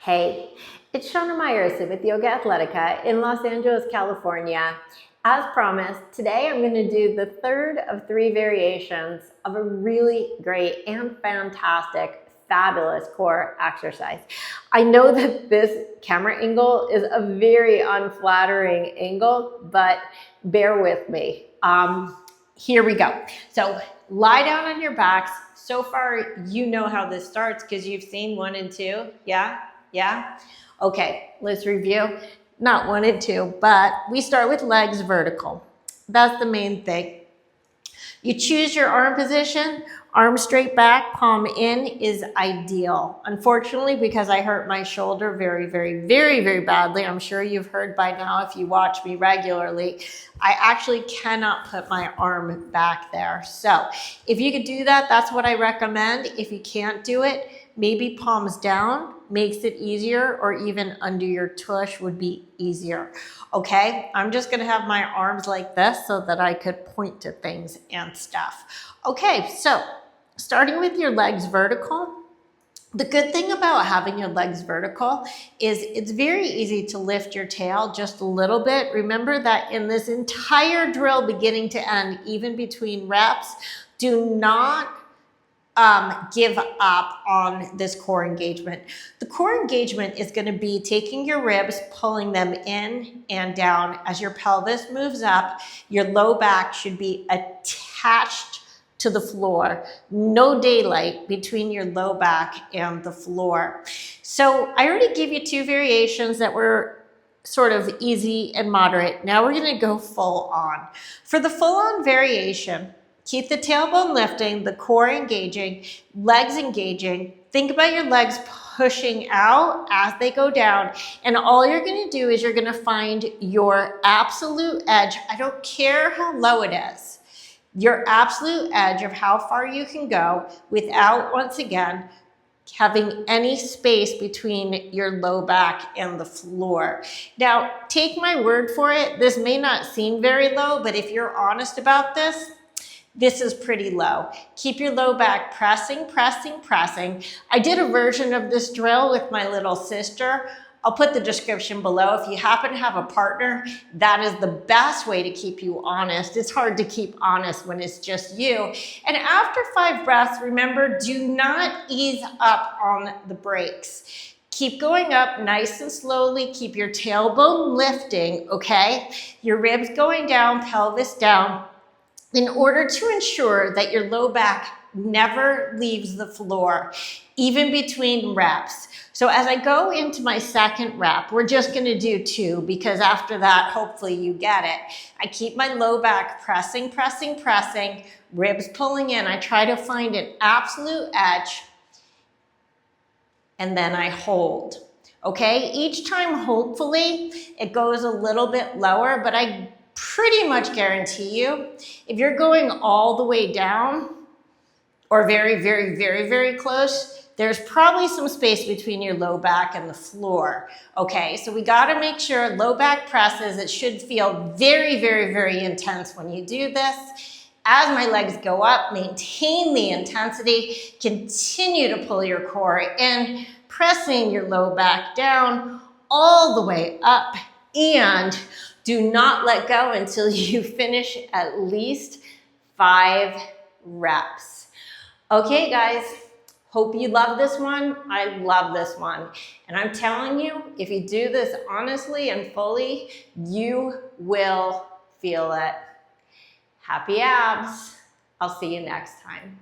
Hey, it's Shana Meyerson with YOGAthletica in Los Angeles, California. As promised, today I'm going to do the third of 3 variations of a really great and fantastic, fabulous core exercise. I know that this camera angle is a very unflattering angle, but bear with me. Here we go. So lie down on your backs. So far, you know how this starts because you've seen 1 and 2. Yeah? Okay, let's review. Not 1 and 2, but we start with legs vertical. That's the main thing. You choose your arm position, arm straight back, palm in is ideal. Unfortunately, because I hurt my shoulder very badly, I'm sure you've heard by now if you watch me regularly, I actually cannot put my arm back there. So if you could do that, that's what I recommend. If you can't do it, maybe palms down makes it easier, or even under your tush would be easier. Okay, I'm just gonna have my arms like this so that I could point to things and stuff. Okay, so starting with your legs vertical, the good thing about having your legs vertical is it's very easy to lift your tail just a little bit. Remember that in this entire drill, beginning to end, even between reps, do not give up on this core engagement. The core engagement is going to be taking your ribs, pulling them in and down. As your pelvis moves up, your low back should be attached to the floor. No daylight between your low back and the floor. So I already gave you 2 variations that were sort of easy and moderate. Now we're going to go full on. For the full on variation, keep the tailbone lifting, the core engaging, legs engaging. Think about your legs pushing out as they go down. And all you're going to do is you're going to find your absolute edge. I don't care how low it is. Your absolute edge of how far you can go without, once again, having any space between your low back and the floor. Now, take my word for it. This may not seem very low, but if you're honest about this, this is pretty low. Keep your low back pressing. I did a version of this drill with my little sister. I'll put the description below. If you happen to have a partner, that is the best way to keep you honest. It's hard to keep honest when it's just you. And after 5 breaths, remember, do not ease up on the brakes. Keep going up nice and slowly. Keep your tailbone lifting, okay? Your ribs going down, pelvis down, in order to ensure that your low back never leaves the floor, even between reps. So as I go into my second rep, we're just gonna do 2 because after that, hopefully you get it. I keep my low back pressing, ribs pulling in. I try to find an absolute edge, and then I hold. Okay, each time, hopefully, it goes a little bit lower, but I pretty much guarantee you, if you're going all the way down or very close, there's probably some space between your low back and the floor. Okay, so we got to make sure low back presses. It should feel very intense when you do this. As my legs go up, maintain the intensity, continue to pull your core in, pressing your low back down all the way up, and do not let go until you finish at least 5 reps. Okay, guys, hope you love this one. I love this one. And I'm telling you, if you do this honestly and fully, you will feel it. Happy abs. I'll see you next time.